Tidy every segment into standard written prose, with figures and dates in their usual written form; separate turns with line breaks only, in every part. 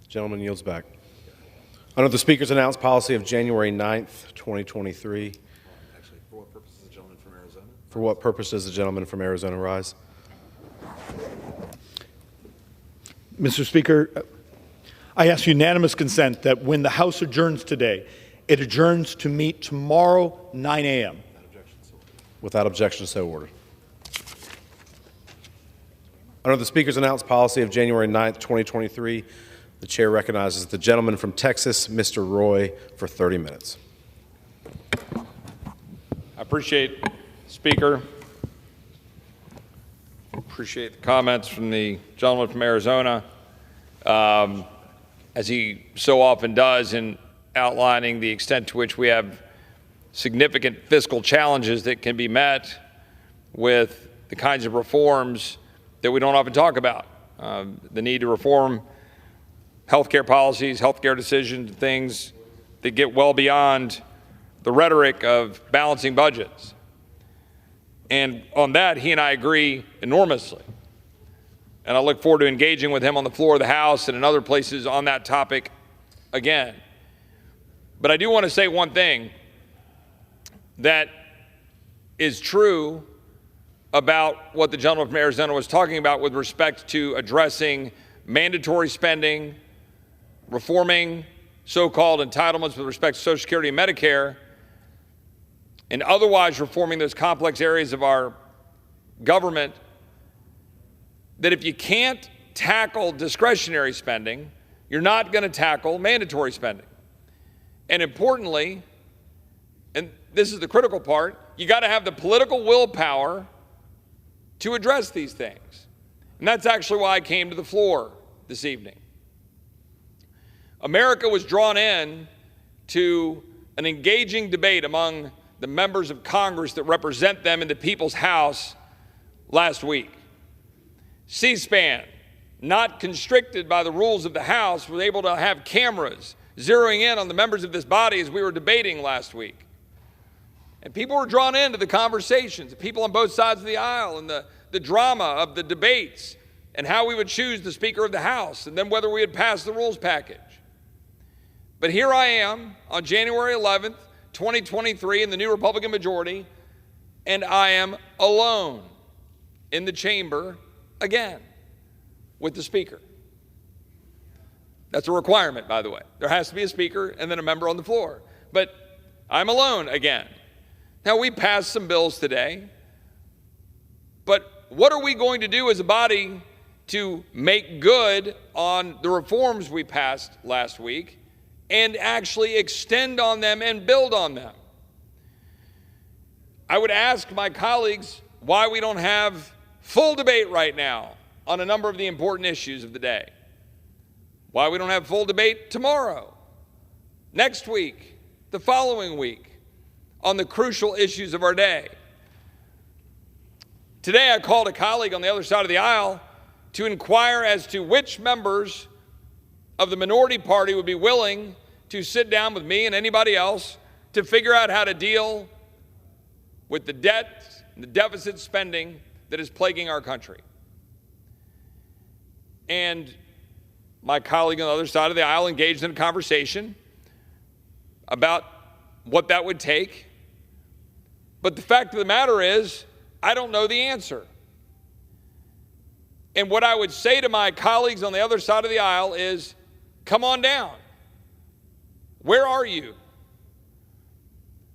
Gentleman yields back. Under the Speaker's announced policy of January 9th, 2023.
Actually, for what purpose does the gentleman from Arizona?
For what purpose does the gentleman from Arizona rise?
Mr. Speaker, I ask unanimous consent that when the House adjourns today, it adjourns to meet tomorrow, 9 a.m.
Without objection, so ordered. Under the Speaker's announced policy of January 9th, 2023, the Chair recognizes the gentleman from Texas, Mr. Roy, for 30 minutes.
I appreciate, Speaker. Appreciate the comments from the gentleman from Arizona, as he so often does in outlining the extent to which we have significant fiscal challenges that can be met with the kinds of reforms that we don't often talk about. The need to reform healthcare policies, healthcare decisions, things that get well beyond the rhetoric of balancing budgets. And on that, he and I agree enormously. And I look forward to engaging with him on the floor of the House and in other places on that topic again. But I do want to say one thing that is true about what the gentleman from Arizona was talking about with respect to addressing mandatory spending, reforming so-called entitlements with respect to Social Security and Medicare, and otherwise reforming those complex areas of our government, that if you can't tackle discretionary spending, you're not going to tackle mandatory spending. And importantly, and this is the critical part, you got to have the political willpower to address these things. And that's actually why I came to the floor this evening. America was drawn in to an engaging debate among the members of Congress that represent them in the People's House last week. C-SPAN, not constricted by the rules of the House, was able to have cameras zeroing in on the members of this body as we were debating last week. And people were drawn into the conversations, the people on both sides of the aisle, and the drama of the debates, and how we would choose the Speaker of the House, and then whether we had passed the rules package. But here I am on January 11th, 2023, in the new Republican majority, and I am alone in the chamber again with the Speaker. That's a requirement, by the way. There has to be a Speaker and then a member on the floor. But I'm alone again. Now, we passed some bills today, but what are we going to do as a body to make good on the reforms we passed last week and actually extend on them and build on them? I would ask my colleagues why we don't have full debate right now on a number of the important issues of the day. Why we don't have full debate tomorrow, next week, the following week, on the crucial issues of our day. Today I called a colleague on the other side of the aisle to inquire as to which members of the minority party would be willing to sit down with me and anybody else to figure out how to deal with the debt and the deficit spending that is plaguing our country. And my colleague on the other side of the aisle engaged in a conversation about what that would take. But the fact of the matter is, I don't know the answer. And what I would say to my colleagues on the other side of the aisle is, come on down. Where are you?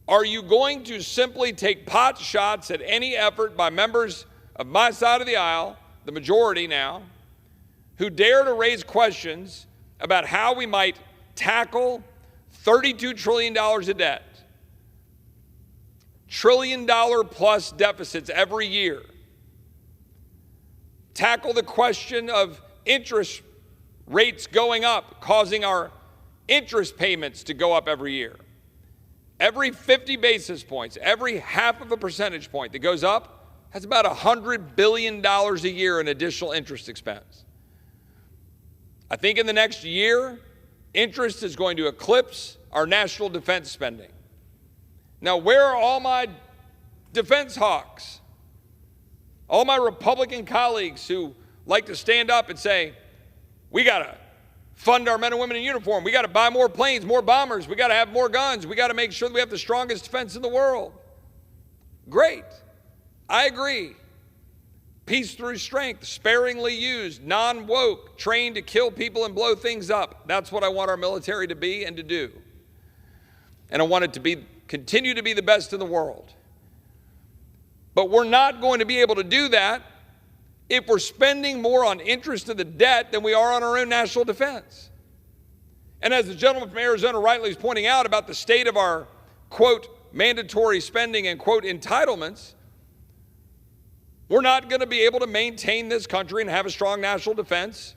Are you going to simply take pot shots at any effort by members of my side of the aisle, the majority now, who dare to raise questions about how we might tackle $32 trillion of debt, trillion-dollar-plus deficits every year, tackle the question of interest rates going up, causing our interest payments to go up every year? Every 50 basis points, every half of a percentage point that goes up has about $100 billion a year in additional interest expense. I think in the next year, interest is going to eclipse our national defense spending. Now, where are all my defense hawks? All my Republican colleagues who like to stand up and say, we got to fund our men and women in uniform. We got to buy more planes, more bombers. We got to have more guns. We got to make sure that we have the strongest defense in the world. Great. I agree. Peace through strength, sparingly used, non-woke, trained to kill people and blow things up. That's what I want our military to be and to do. And I want it to continue to be the best in the world. But we're not going to be able to do that if we're spending more on interest of the debt than we are on our own national defense. And as the gentleman from Arizona rightly is pointing out about the state of our, quote, mandatory spending and, quote, entitlements, we're not going to be able to maintain this country and have a strong national defense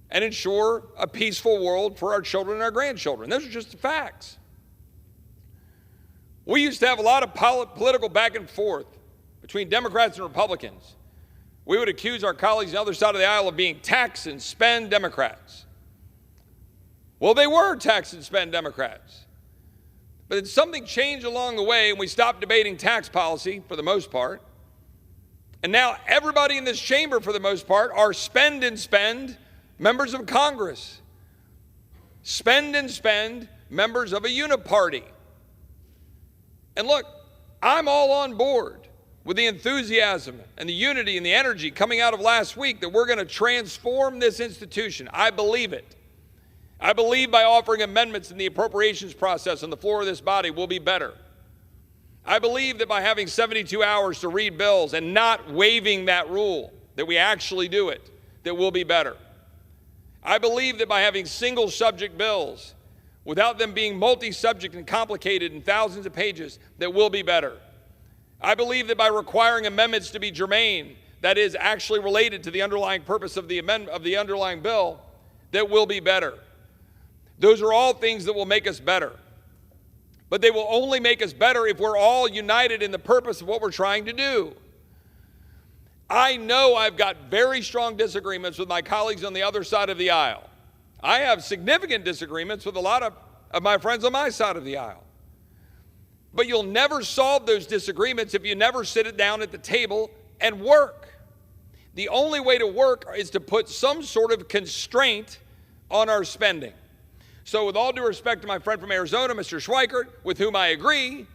and ensure a peaceful world for our children and our grandchildren. Those are just the facts. We used to have a lot of political back and forth between Democrats and Republicans. We would accuse our colleagues on the other side of the aisle of being tax and spend Democrats. Well, they were tax and spend Democrats. But then something changed along the way, and we stopped debating tax policy for the most part. And now everybody in this chamber, for the most part, are spend and spend members of Congress. Spend and spend members of a uniparty. And look, I'm all on board with the enthusiasm and the unity and the energy coming out of last week that we're going to transform this institution. I believe it. I believe by offering amendments in the appropriations process on the floor of this body will be better. I believe that by having 72 hours to read bills and not waiving that rule, that we actually do it, that will be better. I believe that by having single subject bills, without them being multi-subject and complicated in thousands of pages, that will be better. I believe that by requiring amendments to be germane, that is actually related to the underlying purpose of the underlying bill, that will be better. Those are all things that will make us better. But they will only make us better if we're all united in the purpose of what we're trying to do. I know I've got very strong disagreements with my colleagues on the other side of the aisle. I have significant disagreements with a lot of my friends on my side of the aisle. But you'll never solve those disagreements if you never sit it down at the table and work. The only way to work is to put some sort of constraint on our spending. So with all due respect to my friend from Arizona, Mr. Schweikert, with whom I agree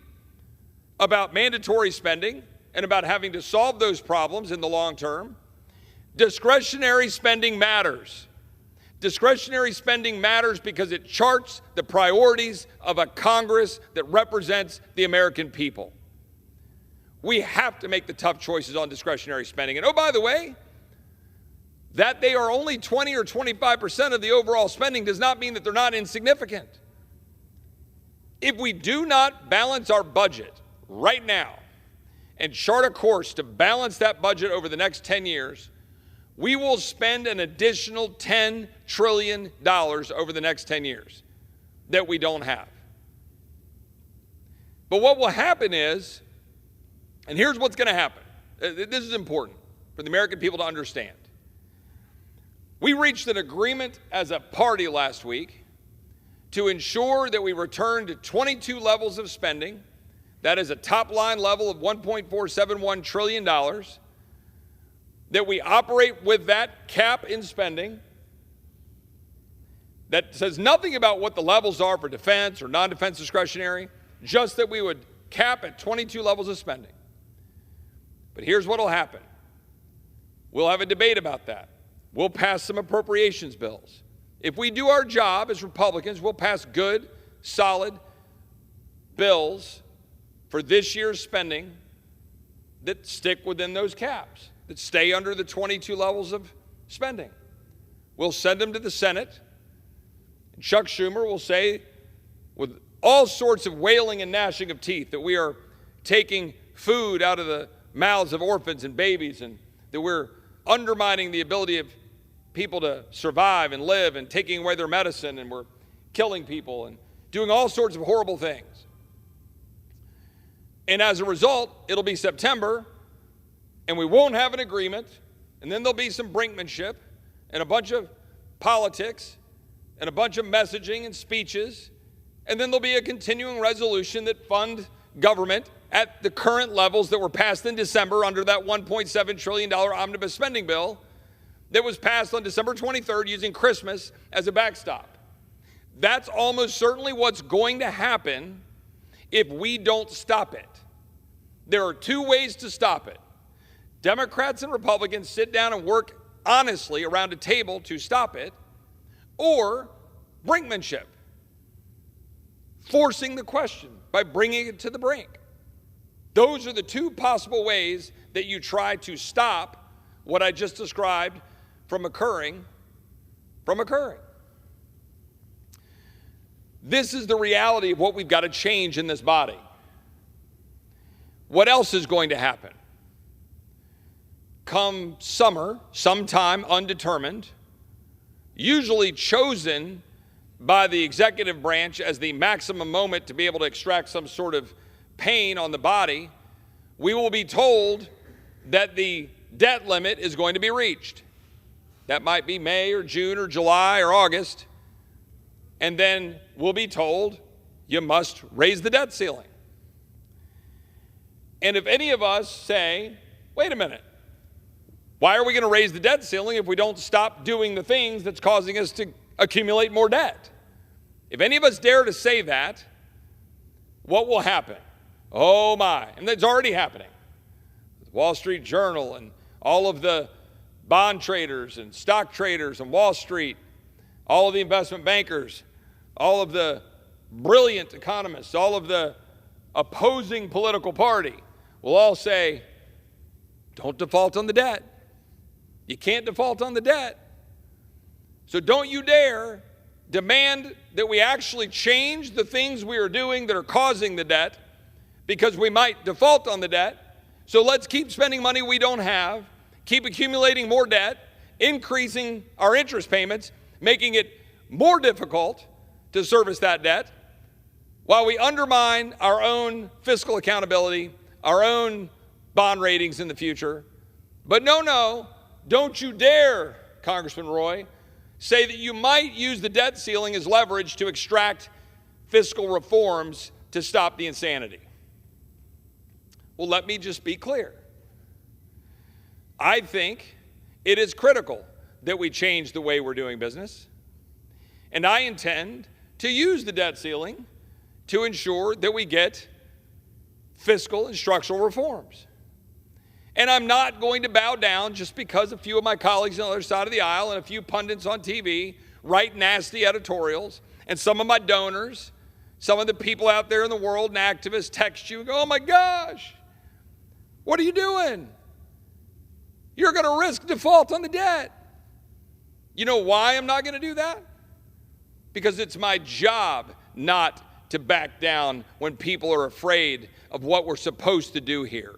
about mandatory spending and about having to solve those problems in the long term, discretionary spending matters. Discretionary spending matters because it charts the priorities of a Congress that represents the American people. We have to make the tough choices on discretionary spending. And oh, by the way, that they are only 20 or 25% of the overall spending does not mean that they're not insignificant. If we do not balance our budget right now and chart a course to balance that budget over the next 10 years, we will spend an additional $10 trillion over the next 10 years that we don't have. But what will happen is, and here's what's going to happen. This is important for the American people to understand. We reached an agreement as a party last week to ensure that we return to 22 levels of spending. That is a top-line level of $1.471 trillion. That we operate with that cap in spending. That says nothing about what the levels are for defense or non-defense discretionary, just that we would cap at 22 levels of spending. But here's what will happen. We'll have a debate about that. We'll pass some appropriations bills. If we do our job as Republicans, we'll pass good, solid bills for this year's spending that stick within those caps, that stay under the 22 levels of spending. We'll send them to the Senate. And Chuck Schumer will say, with all sorts of wailing and gnashing of teeth, that we are taking food out of the mouths of orphans and babies, and that we're undermining the ability of people to survive and live, and taking away their medicine, and we're killing people and doing all sorts of horrible things. And as a result, it'll be September, and we won't have an agreement, and then there'll be some brinkmanship and a bunch of politics and a bunch of messaging and speeches, and then there'll be a continuing resolution that fund government at the current levels that were passed in December under that $1.7 trillion omnibus spending bill. that was passed on December 23rd using Christmas as a backstop. That's almost certainly what's going to happen if we don't stop it. There are two ways to stop it. Democrats and Republicans sit down and work honestly around a table to stop it, or brinkmanship, forcing the question by bringing it to the brink. Those are the two possible ways that you try to stop what I just described from occurring. This is the reality of what we've got to change in this body. What else is going to happen? Come summer, sometime undetermined, usually chosen by the executive branch as the maximum moment to be able to extract some sort of pain on the body, we will be told that the debt limit is going to be reached. That might be May or June or July or August. And then we'll be told you must raise the debt ceiling. And if any of us say, wait a minute, why are we going to raise the debt ceiling if we don't stop doing the things that's causing us to accumulate more debt? If any of us dare to say that, what will happen? Oh my, and that's already happening. The Wall Street Journal and all of the bond traders and stock traders on Wall Street, all of the investment bankers, all of the brilliant economists, all of the opposing political party will all say, don't default on the debt. You can't default on the debt. So don't you dare demand that we actually change the things we are doing that are causing the debt, because we might default on the debt. So let's keep spending money we don't have, keep accumulating more debt, increasing our interest payments, making it more difficult to service that debt, while we undermine our own fiscal accountability, our own bond ratings in the future. But no, don't you dare, Congressman Roy, say that you might use the debt ceiling as leverage to extract fiscal reforms to stop the insanity. Well, let me just be clear. I think it is critical that we change the way we're doing business, and I intend to use the debt ceiling to ensure that we get fiscal and structural reforms. And I'm not going to bow down just because a few of my colleagues on the other side of the aisle and a few pundits on TV write nasty editorials, and some of my donors, some of the people out there in the world and activists text you and go, oh my gosh, what are you doing? You're going to risk default on the debt. You know why I'm not going to do that? Because it's my job not to back down when people are afraid of what we're supposed to do here.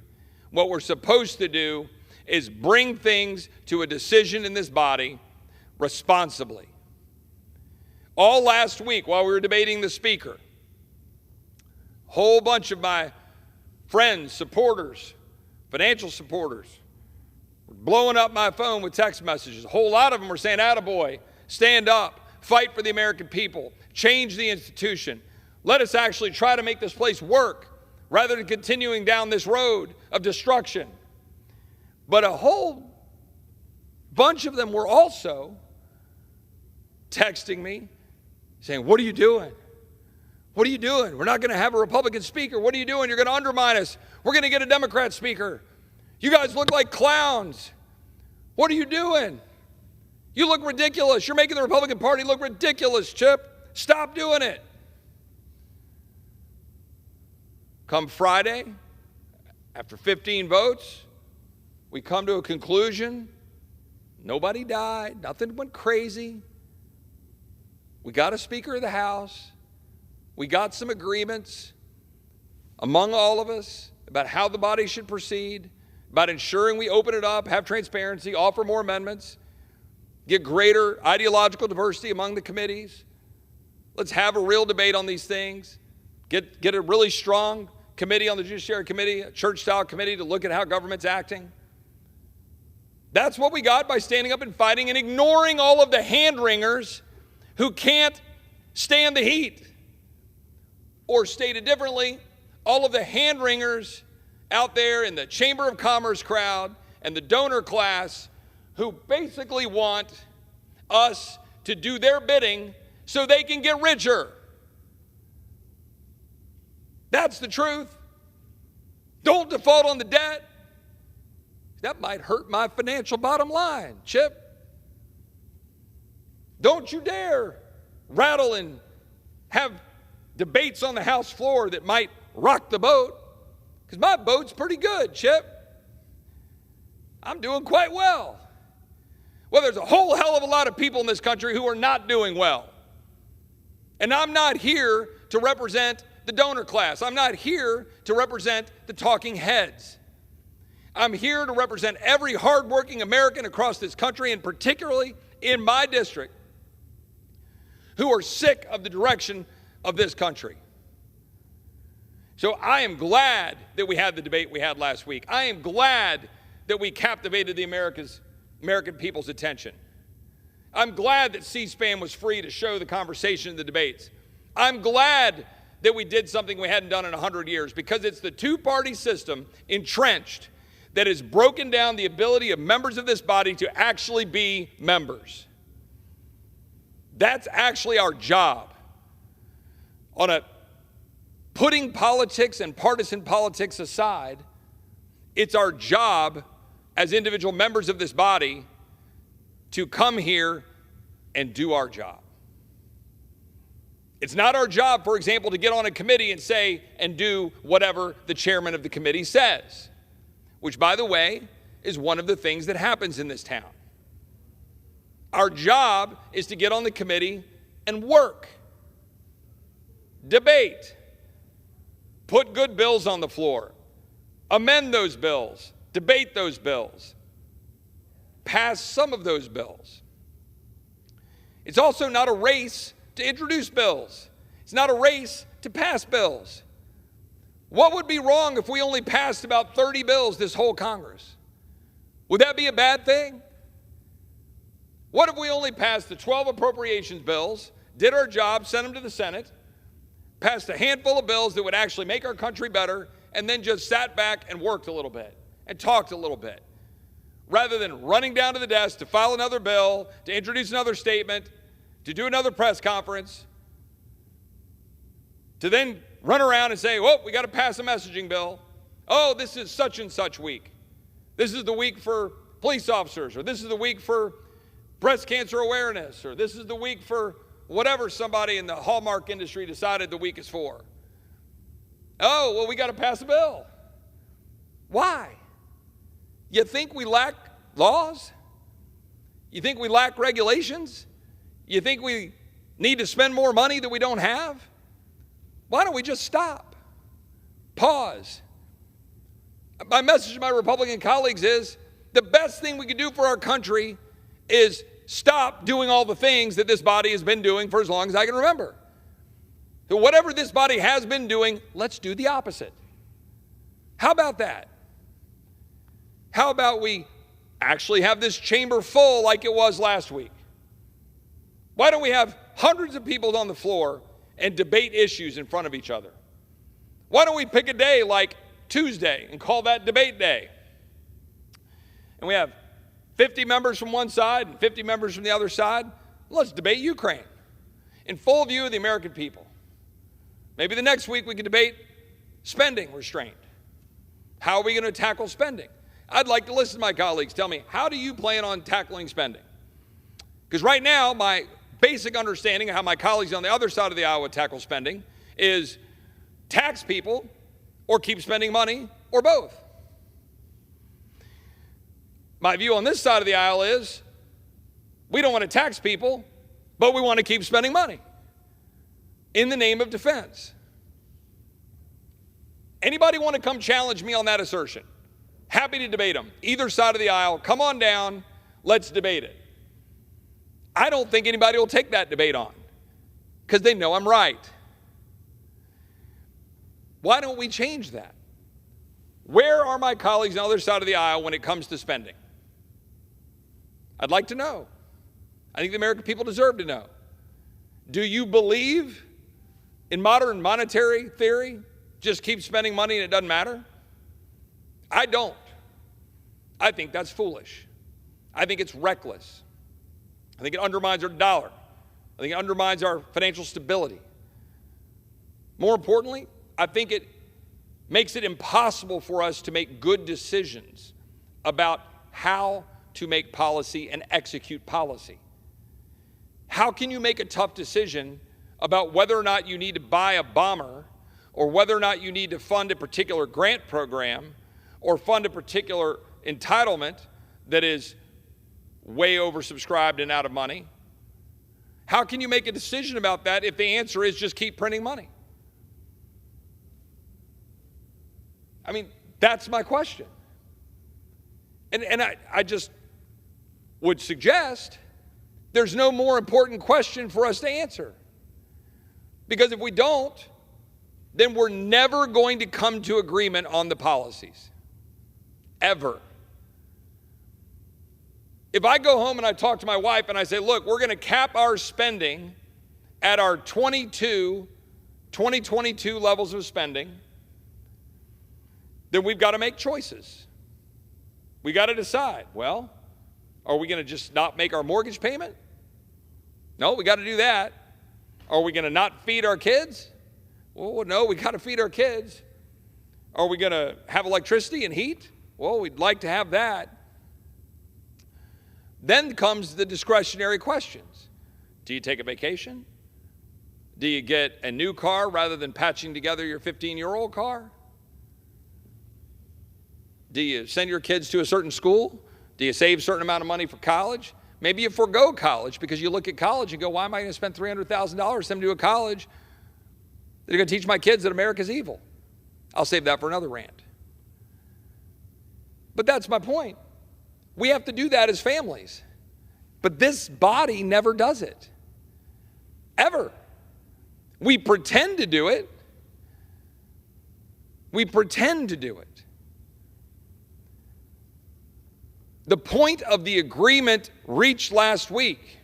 What we're supposed to do is bring things to a decision in this body responsibly. All last week while we were debating the speaker, a whole bunch of my friends, supporters, financial supporters, were blowing up my phone with text messages. A whole lot of them were saying, attaboy, stand up, fight for the American people, change the institution. Let us actually try to make this place work rather than continuing down this road of destruction. But a whole bunch of them were also texting me saying, what are you doing? What are you doing? We're not going to have a Republican speaker. What are you doing? You're going to undermine us. We're going to get a Democrat speaker. You guys look like clowns. What are you doing? You look ridiculous. You're making the Republican Party look ridiculous, Chip. Stop doing it. Come Friday, after 15 votes, we come to a conclusion. Nobody died. Nothing went crazy. We got a Speaker of the House. We got some agreements among all of us about how the body should proceed, about ensuring we open it up, have transparency, offer more amendments, get greater ideological diversity among the committees. Let's have a real debate on these things. Get a really strong committee on the Judiciary Committee, a church-style committee to look at how government's acting. That's what we got by standing up and fighting and ignoring all of the hand-wringers who can't stand the heat. Or stated differently, all of the hand-wringers out there in the Chamber of Commerce crowd and the donor class who basically want us to do their bidding so they can get richer. That's the truth. Don't default on the debt. That might hurt my financial bottom line, Chip. Don't you dare rattle and have debates on the House floor that might rock the boat, because my boat's pretty good, Chip. I'm doing quite well. Well, there's a whole hell of a lot of people in this country who are not doing well. And I'm not here to represent the donor class. I'm not here to represent the talking heads. I'm here to represent every hardworking American across this country, and particularly in my district, who are sick of the direction of this country. So I am glad that we had the debate we had last week. I am glad that we captivated the American people's attention. I'm glad that C-SPAN was free to show the conversation in the debates. I'm glad that we did something we hadn't done in 100 years, because it's the two-party system entrenched that has broken down the ability of members of this body to actually be members. That's actually our job. Putting politics and partisan politics aside, it's our job as individual members of this body to come here and do our job. It's not our job, for example, to get on a committee and say and do whatever the chairman of the committee says, which, by the way, is one of the things that happens in this town. Our job is to get on the committee and work, debate, put good bills on the floor, amend those bills, debate those bills, pass some of those bills. It's also not a race to introduce bills. It's not a race to pass bills. What would be wrong if we only passed about 30 bills this whole Congress? Would that be a bad thing? What if we only passed the 12 appropriations bills, did our job, sent them to the Senate, passed a handful of bills that would actually make our country better, and then just sat back and worked a little bit and talked a little bit, rather than running down to the desk to file another bill, to introduce another statement, to do another press conference, to then run around and say, "Well, we got to pass a messaging bill. Oh, this is such and such week. This is the week for police officers, or this is the week for breast cancer awareness, or this is the week for whatever somebody in the Hallmark industry decided the week is for." Oh, well, we got to pass a bill. Why? You think we lack laws? You think we lack regulations? You think we need to spend more money that we don't have? Why don't we just stop? Pause. My message to my Republican colleagues is the best thing we can do for our country is stop doing all the things that this body has been doing for as long as I can remember. So whatever this body has been doing, let's do the opposite. How about that? How about we actually have this chamber full like it was last week? Why don't we have hundreds of people on the floor and debate issues in front of each other? Why don't we pick a day like Tuesday and call that debate day? And we have 50 members from one side and 50 members from the other side. Let's debate Ukraine in full view of the American people. Maybe the next week we can debate spending restraint. How are we going to tackle spending? I'd like to listen to my colleagues tell me, how do you plan on tackling spending? Because right now, my basic understanding of how my colleagues on the other side of the aisle would tackle spending is tax people or keep spending money or both. My view on this side of the aisle is we don't want to tax people, but we want to keep spending money in the name of defense. Anybody want to come challenge me on that assertion? Happy to debate them. Either side of the aisle, come on down, let's debate it. I don't think anybody will take that debate on because they know I'm right. Why don't we change that? Where are my colleagues on the other side of the aisle when it comes to spending? I'd like to know. I think the American people deserve to know. Do you believe in modern monetary theory? Just keep spending money and it doesn't matter? I don't. I think that's foolish. I think it's reckless. I think it undermines our dollar. I think it undermines our financial stability. More importantly, I think it makes it impossible for us to make good decisions about how to make policy and execute policy. How can you make a tough decision about whether or not you need to buy a bomber, or whether or not you need to fund a particular grant program, or fund a particular entitlement that is way oversubscribed and out of money? How can you make a decision about that if the answer is just keep printing money? I mean, that's my question. And I just would suggest there's no more important question for us to answer. Because if we don't, then we're never going to come to agreement on the policies. Ever. If I go home and I talk to my wife and I say, look, we're going to cap our spending at our 2022 levels of spending, then we've got to make choices. We got to decide, well, are we going to just not make our mortgage payment? No, we got to do that. Are we going to not feed our kids? Well, no, we got to feed our kids. Are we going to have electricity and heat? Well, we'd like to have that. Then comes the discretionary questions. Do you take a vacation? Do you get a new car rather than patching together your 15-year-old car? Do you send your kids to a certain school? Do you save a certain amount of money for college? Maybe you forego college because you look at college and go, why am I going to spend $300,000 to send them to a college that are going to teach my kids that America's evil? I'll save that for another rant. But that's my point. We have to do that as families. But this body never does it. Ever. We pretend to do it. We pretend to do it. The point of the agreement reached last week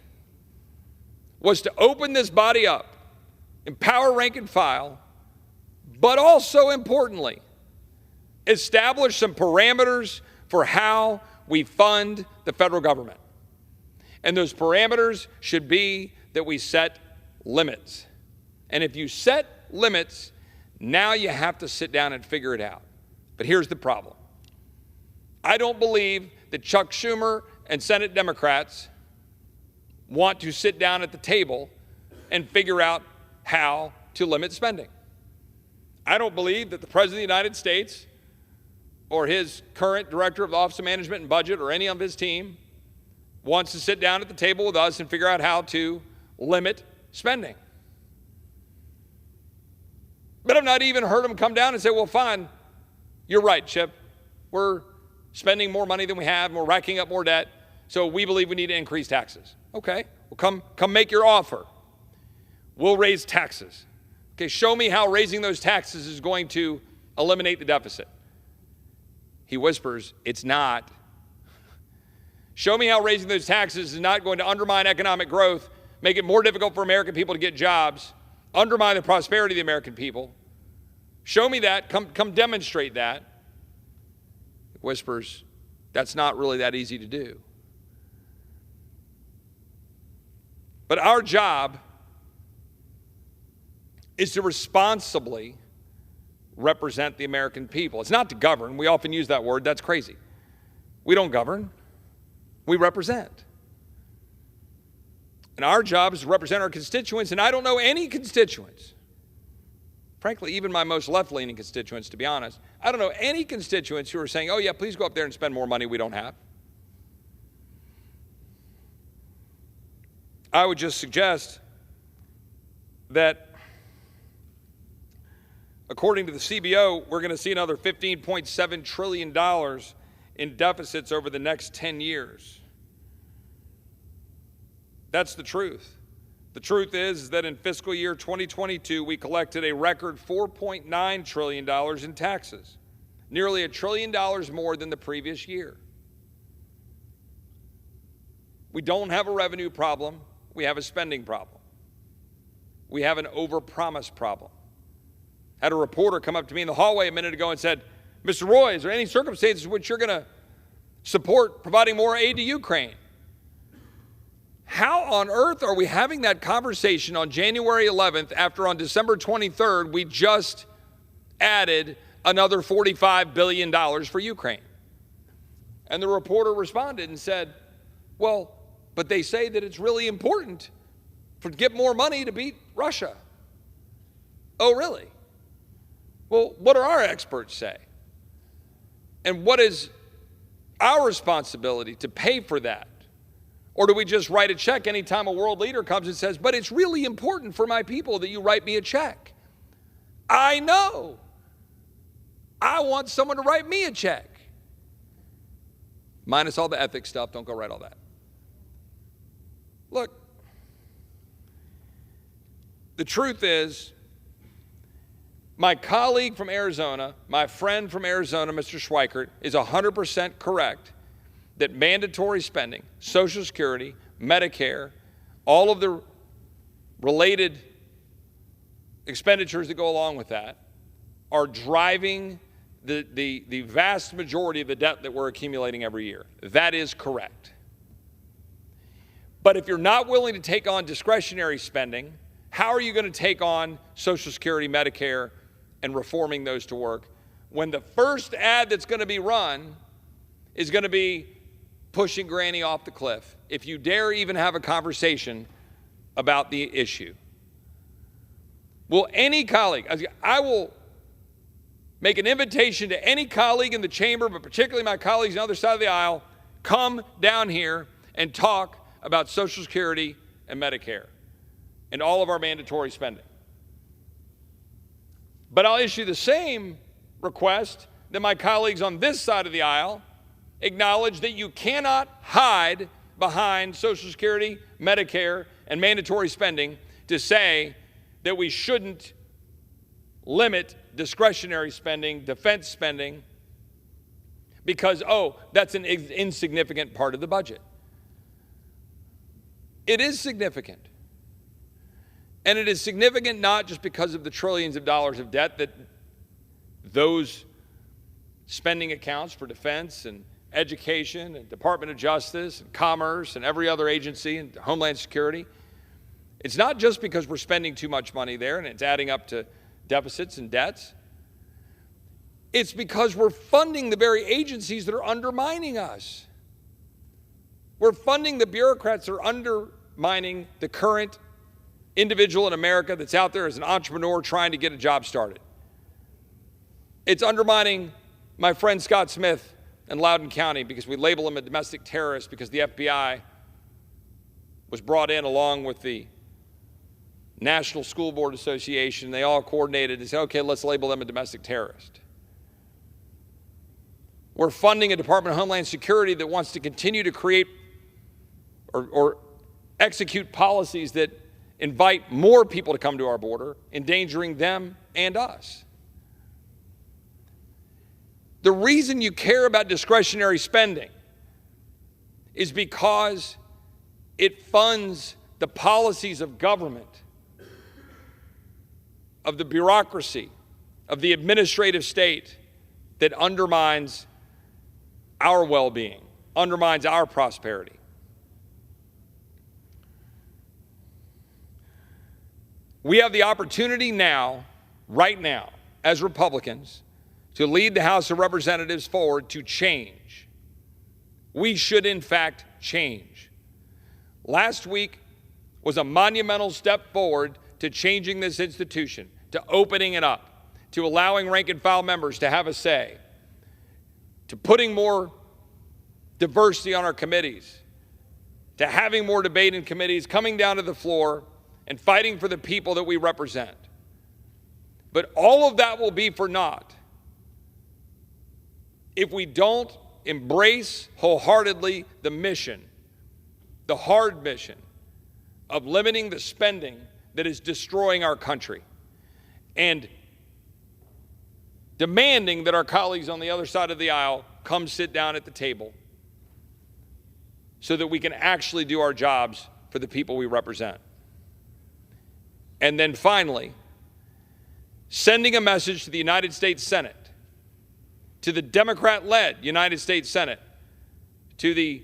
was to open this body up, empower rank and file, but also importantly, establish some parameters for how we fund the federal government. And those parameters should be that we set limits. And if you set limits, now you have to sit down and figure it out. But here's the problem. I don't believe that Chuck Schumer and Senate Democrats want to sit down at the table and figure out how to limit spending. I don't believe that the President of the United States or his current Director of the Office of Management and Budget or any of his team wants to sit down at the table with us and figure out how to limit spending. But I've not even heard him come down and say, well, fine, you're right, Chip. We're spending more money than we have, and we're racking up more debt, so we believe we need to increase taxes. Okay, well, come make your offer. We'll raise taxes. Okay, show me how raising those taxes is going to eliminate the deficit. He whispers, it's not. Show me how raising those taxes is not going to undermine economic growth, make it more difficult for American people to get jobs, undermine the prosperity of the American people. Show me that. Come demonstrate that. He whispers, that's not really that easy to do. But our job is to responsibly represent the American people. It's not to govern. We often use that word. That's crazy. We don't govern. We represent. And our job is to represent our constituents, and I don't know any constituents, frankly, even my most left-leaning constituents, to be honest, I don't know any constituents who are saying, oh yeah, please go up there and spend more money we don't have. I would just suggest that according to the CBO, we're going to see another $15.7 trillion in deficits over the next 10 years. That's the truth. The truth is that in fiscal year 2022, we collected a record $4.9 trillion in taxes, nearly $1 trillion more than the previous year. We don't have a revenue problem. We have a spending problem. We have an overpromise problem. I had a reporter come up to me in the hallway a minute ago and said, Mr. Roy, is there any circumstances in which you're going to support providing more aid to Ukraine. How on earth are we having that conversation on January 11th after on December 23rd we just added another $45 billion for Ukraine? And the reporter responded and said, well, but they say that it's really important to get more money to beat Russia. Oh, really? Well, what do our experts say? And what is our responsibility to pay for that? Or do we just write a check anytime a world leader comes and says, but it's really important for my people that you write me a check? I know. I want someone to write me a check. Minus all the ethics stuff, don't go write all that. Look, the truth is, my colleague from Arizona, my friend from Arizona, Mr. Schweikert, is 100% correct that mandatory spending, Social Security, Medicare, all of the related expenditures that go along with that are driving the vast majority of the debt that we're accumulating every year. That is correct. But if you're not willing to take on discretionary spending, how are you going to take on Social Security, Medicare, and reforming those to work when the first ad that's going to be run is going to be pushing Granny off the cliff, if you dare even have a conversation about the issue? Will any colleague, I will make an invitation to any colleague in the chamber, but particularly my colleagues on the other side of the aisle, come down here and talk about Social Security and Medicare and all of our mandatory spending. But I'll issue the same request that my colleagues on this side of the aisle acknowledge that you cannot hide behind Social Security, Medicare, and mandatory spending to say that we shouldn't limit discretionary spending, defense spending, because, oh, that's an insignificant part of the budget. It is significant. And it is significant not just because of the trillions of dollars of debt that those spending accounts for defense and education and Department of Justice and Commerce and every other agency and Homeland Security. It's not just because we're spending too much money there and it's adding up to deficits and debts. It's because we're funding the very agencies that are undermining us. We're funding the bureaucrats that are undermining the current individual in America that's out there as an entrepreneur trying to get a job started. It's undermining my friend Scott Smith in Loudoun County because we label him a domestic terrorist because the FBI was brought in along with the National School Board Association. They all coordinated and said, okay, let's label them a domestic terrorist. We're funding a Department of Homeland Security that wants to continue to create or execute policies that invite more people to come to our border, endangering them and us. The reason you care about discretionary spending is because it funds the policies of government, of the bureaucracy, of the administrative state that undermines our well-being, undermines our prosperity. We have the opportunity now, right now, as Republicans, to lead the House of Representatives forward to change. We should, in fact, change. Last week was a monumental step forward to changing this institution, to opening it up, to allowing rank and file members to have a say, to putting more diversity on our committees, to having more debate in committees, coming down to the floor and fighting for the people that we represent. But all of that will be for naught if we don't embrace wholeheartedly the mission, the hard mission of limiting the spending that is destroying our country and demanding that our colleagues on the other side of the aisle come sit down at the table so that we can actually do our jobs for the people we represent. And then finally, sending a message to the United States Senate, to the Democrat-led United States Senate, to the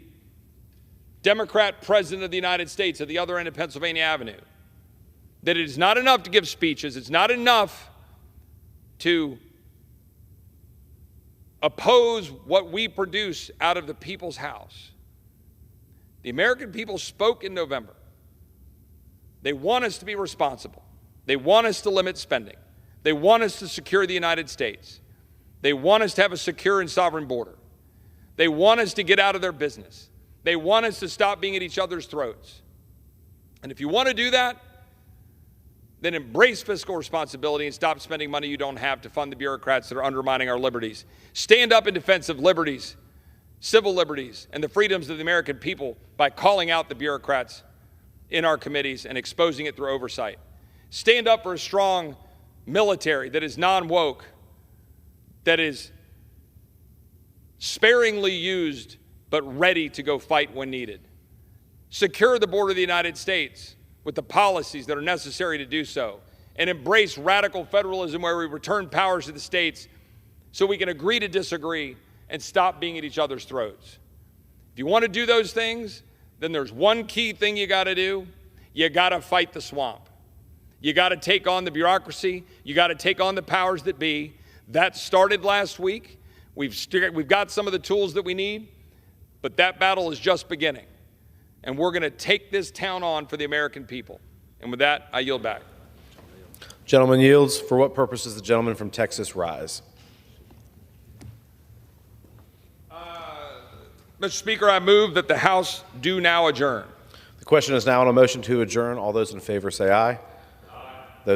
Democrat President of the United States at the other end of Pennsylvania Avenue that it is not enough to give speeches, it's not enough to oppose what we produce out of the people's house. The American people spoke in November. They want us to be responsible. They want us to limit spending. They want us to secure the United States. They want us to have a secure and sovereign border. They want us to get out of their business. They want us to stop being at each other's throats. And if you want to do that, then embrace fiscal responsibility and stop spending money you don't have to fund the bureaucrats that are undermining our liberties. Stand up in defense of liberties, civil liberties, and the freedoms of the American people by calling out the bureaucrats in our committees and exposing it through oversight. Stand up for a strong military that is non-woke, that is sparingly used but ready to go fight when needed. Secure the border of the United States with the policies that are necessary to do so, and embrace radical federalism where we return powers to the states so we can agree to disagree and stop being at each other's throats. If you want to do those things, then there's one key thing you got to do. You got to fight the swamp. You got to take on the bureaucracy. You got to take on the powers that be. That started last week. We've got some of the tools that we need, but that battle is just beginning. And we're going to take this town on for the American people. And with that, I yield back.
Gentleman yields. For what purpose does the gentleman from Texas rise?
Mr. Speaker, I move that the House do now adjourn.
The question is now on a motion to adjourn. All those in favor say aye.